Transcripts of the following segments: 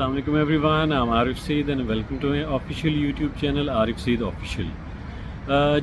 Assalamu alaikum everyone, I'm Arif Saeed and welcome to my official YouTube channel Arif Saeed Official.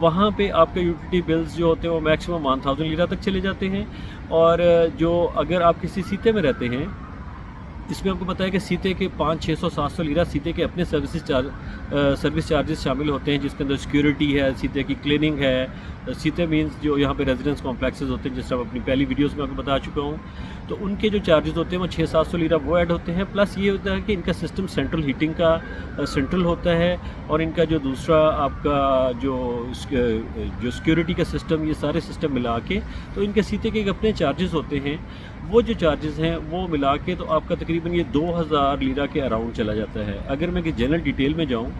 وہاں پہ آپ کا utility bills جو ہوتے ہیں وہ میکسیمم 1000 لیرہ تک چلے جاتے ہیں. اور جو اگر آپ کسی سیتے میں رہتے ہیں، اس میں آپ کو پتہ ہے کہ سیتے کے 500 600 700 لیرہ سیتے کے اپنے سروس چارجز شامل ہوتے ہیں، جس کے اندر سیکیورٹی ہے، سیتے کی کلیننگ ہے. سیتے مینز جو یہاں پہ ریزیڈنس کمپلیکسز ہوتے ہیں، جس طرح اپنی پہلی ویڈیوز میں آپ کو بتا چکا ہوں، تو ان کے جو چارجز ہوتے ہیں وہ 600 700 لیرہ وہ ایڈ ہوتے ہیں. پلس یہ ہوتا ہے کہ ان کا سسٹم سینٹرل ہیٹنگ کا سینٹرل ہوتا ہے، اور ان کا جو دوسرا آپ کا جو سیکیورٹی کا سسٹم، یہ سارے سسٹم ملا کے تو ان کے سیتے کے اپنے چارجز ہوتے ہیں. وہ جو چارجز ہیں وہ ملا کے تو آپ کا تقریباً یہ 2000 لیرہ کے اراؤنڈ چلا جاتا ہے. اگر میں جنرل ڈیٹیل میں جاؤں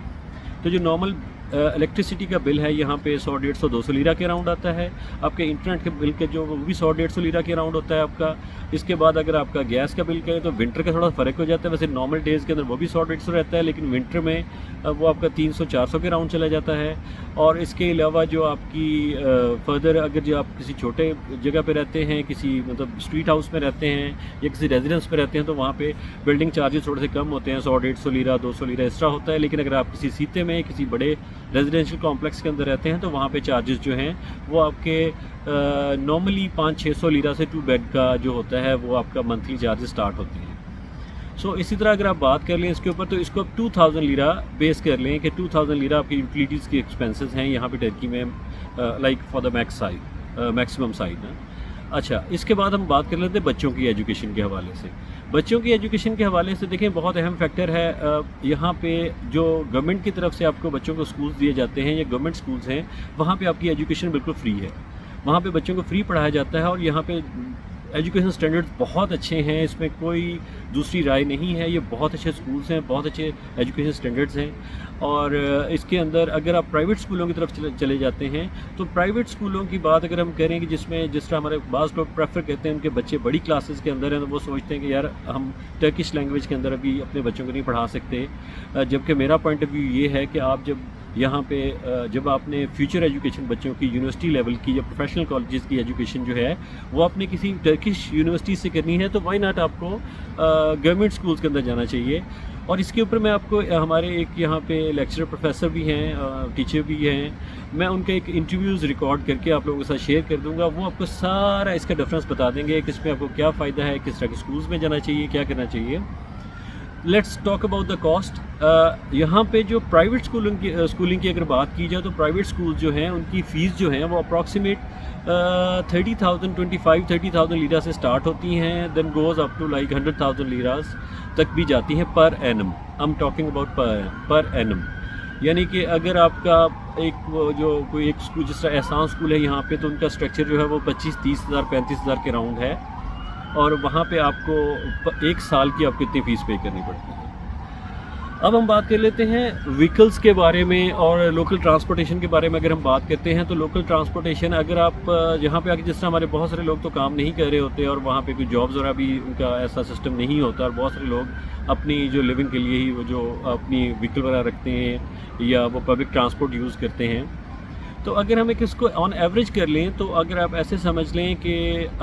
تو جو نارمل الیکٹریسٹی کا بل ہے یہاں پہ 100 150 200 لیرہ کے اراؤنڈ آتا ہے. آپ کے انٹرنیٹ کے بل کے جو وہ بھی 100 150 لیرہ کے اراؤنڈ ہوتا ہے آپ کا. اس کے بعد اگر آپ کا گیس کا بل کریں تو ونٹر کا تھوڑا فرق ہو جاتا ہے. ویسے نارمل ڈیز کے اندر وہ بھی 100 150 رہتا ہے، لیکن ونٹر میں وہ آپ کا 300 400 کے اراؤنڈ چلا جاتا ہے. اور اس کے علاوہ جو آپ کی فردر اگر جو آپ کسی چھوٹے جگہ پہ رہتے ہیں، کسی مطلب اسٹریٹ ہاؤس میں رہتے ہیں یا کسی ریزیڈنس میں رہتے ہیں، تو وہاں پہ بلڈنگ چارجز تھوڑے سے کم ہوتے ہیں، 100 150 لیرہ 200 لیرہ اس طرح ہوتا ہے. لیکن اگر آپ کسی سیتے میں کسی بڑے ریزیڈینشیل کمپلیکس کے اندر رہتے ہیں تو وہاں پہ چارجز جو ہیں وہ آپ کے نارملی 500 600 لیرہ سے 2 بیڈ کا جو ہوتا ہے وہ آپ کا منتھلی چارجز سٹارٹ ہوتے ہیں. سو اسی طرح اگر آپ بات کر لیں اس کے اوپر، تو اس کو آپ 2000 لیرہ بیس کر لیں کہ 2000 لیرہ آپ کی یوٹیلیٹیز کی ایکسپینسز ہیں یہاں پہ ٹرکی میں، like for the maximum side. اچھا، اس کے بعد ہم بات کر لیتے ہیں بچوں کی ایجوکیشن کے حوالے سے. بچوں کی ایجوکیشن کے حوالے سے دیکھیں بہت اہم فیکٹر ہے. یہاں پہ جو گورنمنٹ کی طرف سے آپ کو بچوں کو سکولز دیے جاتے ہیں یا گورنمنٹ سکولز ہیں، وہاں پہ آپ کی ایجوکیشن بالکل فری ہے. وہاں پہ بچوں کو فری پڑھایا جاتا ہے، اور یہاں پہ ایجوکیشن سٹینڈرڈ بہت اچھے ہیں، اس میں کوئی دوسری رائے نہیں ہے. یہ بہت اچھے سکولز ہیں، بہت اچھے ایجوکیشن سٹینڈرڈز ہیں. اور اس کے اندر اگر آپ پرائیویٹ سکولوں کی طرف چلے جاتے ہیں تو پرائیویٹ سکولوں کی بات اگر ہم کریں کہ جس طرح ہمارے بعض لوگ پریفر کرتے ہیں ان کے بچے بڑی کلاسز کے اندر ہیں، تو وہ سوچتے ہیں کہ یار ہم ٹرکش لینگویج کے اندر ابھی اپنے بچوں کو نہیں پڑھا سکتے. جبکہ میرا پوائنٹ آف ویو یہ ہے کہ آپ یہاں پہ جب آپ نے فیوچر ایجوکیشن بچوں کی یونیورسٹی لیول کی یا پروفیشنل کالجز کی ایجوکیشن جو ہے وہ آپ نے کسی ٹرکش یونیورسٹی سے کرنی ہے، تو وائی ناٹ آپ کو گورنمنٹ سکولز کے اندر جانا چاہیے. اور اس کے اوپر میں آپ کو ہمارے ایک یہاں پہ لیکچرر پروفیسر بھی ہیں، ٹیچر بھی ہیں، میں ان کے ایک انٹرویوز ریکارڈ کر کے آپ لوگوں کے ساتھ شیئر کر دوں گا. وہ آپ کو سارا اس کا ڈفرینس بتا دیں گے کہ اس میں آپ کو کیا فائدہ ہے، کس طرح کے سکولز میں جانا چاہیے، کیا کرنا چاہیے. Let's talk about the cost. یہاں پہ جو پرائیویٹ اسکولنگ کی اگر بات کی جائے تو پرائیویٹ اسکول جو ہیں ان کی فیس جو ہیں وہ اپروکسیمیٹ 30,000 لیرہ سے سٹارٹ ہوتی ہیں، then goes up to like 100,000 liras تک بھی جاتی ہیں پر اینم. ہم ٹاکنگ اباؤٹ پر اینم، یعنی کہ اگر آپ کا کوئی ایک اسکول جس طرح احسان اسکول ہے یہاں پہ، تو ان کا اسٹرکچر جو ہے وہ 25-30 ہزار 35 ہزار کے راؤنڈ ہے، اور وہاں پہ آپ کو 1 سال کی آپ کو اتنی فیس پے کرنی پڑتی ہے. اب ہم بات کر لیتے ہیں وہیکلز کے بارے میں اور لوکل ٹرانسپورٹیشن کے بارے میں. اگر ہم بات کرتے ہیں تو لوکل ٹرانسپورٹیشن، اگر آپ یہاں پہ آ کے جس طرح ہمارے بہت سارے لوگ تو کام نہیں کر رہے ہوتے اور وہاں پہ کوئی جابز وغیرہ بھی ان کا ایسا سسٹم نہیں ہوتا، اور بہت سارے لوگ اپنی جو لیونگ کے لیے ہی وہ جو اپنی وہیکل وغیرہ رکھتے ہیں یا وہ پبلک ٹرانسپورٹ یوز کرتے ہیں. تو اگر ہم اس کو آن ایوریج کر لیں تو اگر آپ ایسے سمجھ لیں کہ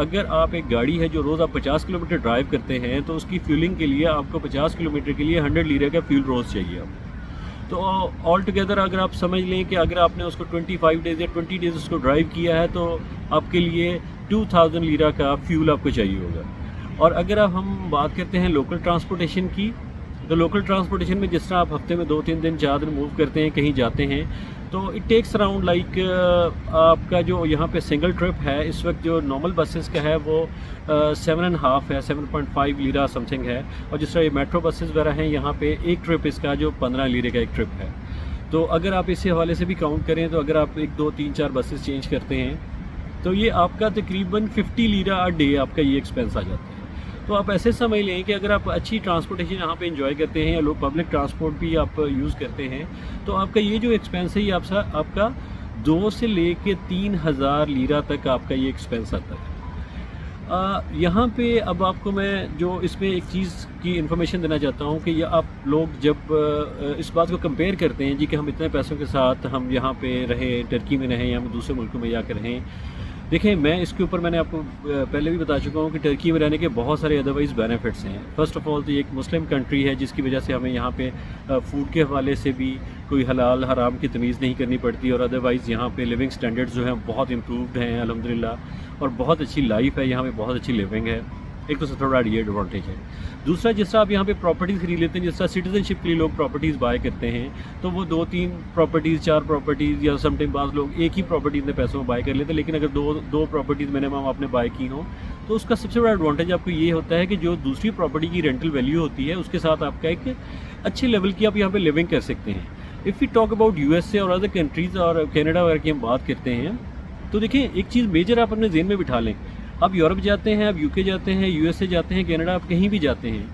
اگر آپ ایک گاڑی ہے جو روز آپ 50 کلومیٹر ڈرائیو کرتے ہیں تو اس کی فیولنگ کے لیے آپ کو 50 کلومیٹر کے لیے 100 لیرہ کا فیول روز چاہیے آپ. تو آل ٹوگیدر اگر آپ سمجھ لیں کہ اگر آپ نے اس کو 25 ڈیز یا 20 ڈیز اس کو ڈرائیو کیا ہے تو آپ کے لیے 2000 لیرہ کا فیول آپ کو چاہیے ہوگا. اور اگر اب ہم بات کرتے ہیں لوکل ٹرانسپورٹیشن کی، تو لوکل ٹرانسپورٹیشن میں جس طرح آپ ہفتے میں 2-3 دن 4 دن موو کرتے ہیں، کہیں جاتے ہیں، تو اٹ ٹیکس اراؤنڈ لائک آپ کا جو یہاں پہ سنگل ٹرپ ہے اس وقت جو نارمل بسز کا ہے وہ 7.5 ہے، 7.5 لیرہ سم تھنگ ہے. اور جس طرح یہ میٹرو بسز وغیرہ ہیں یہاں پہ ایک ٹرپ اس کا جو 15 لیرے کا ایک ٹرپ ہے. تو اگر آپ اسی حوالے سے بھی کاؤنٹ کریں تو اگر آپ 1 2 3 4 بسز چینج کرتے ہیں تو یہ آپ کا تقریباً 50 لیرہ آ ڈے آپ کا یہ ایکسپینس آ جاتا ہے. تو آپ ایسے سمجھ لیں کہ اگر آپ اچھی ٹرانسپورٹیشن یہاں پہ انجوائے کرتے ہیں یا لوگ پبلک ٹرانسپورٹ بھی آپ یوز کرتے ہیں تو آپ کا یہ جو ایکسپینس ہے یہ آپ کا 2 سے لے کے 3,000 لیرہ تک آپ کا یہ ایکسپینس آتا ہے. یہاں پہ اب آپ کو میں جو اس میں ایک چیز کی انفارمیشن دینا چاہتا ہوں کہ یہ آپ لوگ جب اس بات کو کمپیئر کرتے ہیں جی کہ ہم اتنے پیسوں کے ساتھ ہم یہاں پہ رہیں، ٹرکی میں رہیں یا ہم دوسرے ملکوں میں جا کے رہیں، دیکھیں میں اس کے اوپر میں نے آپ کو پہلے بھی بتا چکا ہوں کہ ٹرکی میں رہنے کے بہت سارے ادروائز بینیفٹس ہیں. فرسٹ آف آل تو یہ ایک مسلم کنٹری ہے جس کی وجہ سے ہمیں یہاں پہ فوڈ کے حوالے سے بھی کوئی حلال حرام کی تمیز نہیں کرنی پڑتی, اور ادروائز یہاں پہ لیونگ سٹینڈرڈز جو ہیں بہت امپرووڈ ہیں الحمدللہ, اور بہت اچھی لائف ہے یہاں پہ, بہت اچھی لیونگ ہے. ایک تو سب سے بڑا یہ ایڈوانٹیج ہے. دوسرا جس طرح آپ یہاں پہ پراپرٹیز خرید لیتے ہیں, جس طرح سٹیزن شپ کے لیے لوگ پراپرٹیز بائی کرتے ہیں, تو وہ 2-3 پراپرٹیز 4 پراپرٹیز یا سم ٹائم بعض لوگ ایک ہی پراپرٹی اتنے پیسوں میں بائی کر لیتے ہیں. لیکن اگر دو پراپرٹیز منیمم آپ نے بائی کی ہوں تو اس کا سب سے بڑا ایڈوانٹیج آپ کو یہ ہوتا ہے کہ جو دوسری پراپرٹی کی رینٹل ویلیو ہوتی ہے اس کے ساتھ آپ کا ایک اچھے لیول کی آپ یہاں پہ لیونگ کر سکتے ہیں. If you talk about USA اور ادر کنٹریز اور کینیڈا وغیرہ کی ہم بات کرتے ہیں, تو دیکھیں ایک چیز میجر آپ اپنے ذہن میں بٹھا لیں. آپ یورپ جاتے ہیں, آپ UK جاتے ہیں, USA جاتے ہیں, کینیڈا, آپ کہیں بھی جاتے ہیں,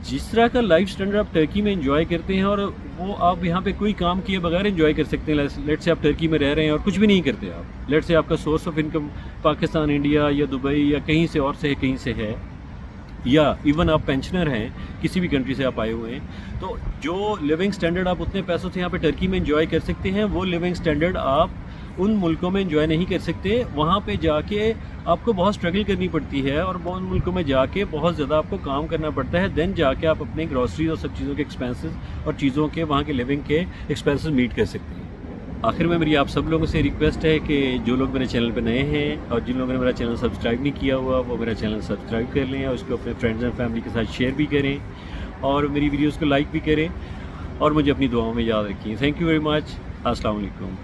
جس طرح کا لائف سٹینڈرڈ آپ ٹرکی میں انجوائے کرتے ہیں اور وہ آپ یہاں پہ کوئی کام کیے بغیر انجوائے کر سکتے ہیں. لیٹ سے آپ ٹرکی میں رہ رہے ہیں اور کچھ بھی نہیں کرتے آپ, لیٹ سے آپ کا source of income Pakistan, India یا دبئی یا کہیں سے اور سے کہیں سے ہے, یا ایون آپ پینشنر ہیں, کسی بھی کنٹری سے آپ آئے ہوئے ہیں, تو جو لیونگ سٹینڈرڈ آپ اتنے پیسوں سے یہاں پہ ٹرکی میں انجوائے کر سکتے ہیں وہ لیونگ سٹینڈرڈ آپ ان ملکوں میں انجوائے نہیں کر سکتے. وہاں پہ جا کے آپ کو بہت اسٹرگل کرنی پڑتی ہے اور ان ملکوں میں جا کے بہت زیادہ آپ کو کام کرنا پڑتا ہے, دین جا کے آپ اپنے گروسریز اور سب چیزوں کے ایکسپینسز اور چیزوں کے وہاں کے لیونگ کے ایکسپینسز میٹ کر سکتے ہیں. آخر میں میری آپ سب لوگوں سے ریکویسٹ ہے کہ جو لوگ میرے چینل پہ نئے ہیں اور جن لوگوں نے میرا چینل سبسکرائب نہیں کیا ہوا وہ میرا چینل سبسکرائب کر لیں اور اس کو اپنے فرینڈز اینڈ فیملی کے ساتھ شیئر بھی کریں اور میری ویڈیوز کو لائک بھی کریں اور مجھے اپنی دعاؤں میں یاد رکھیں. Thank you very much. السلام علیکم.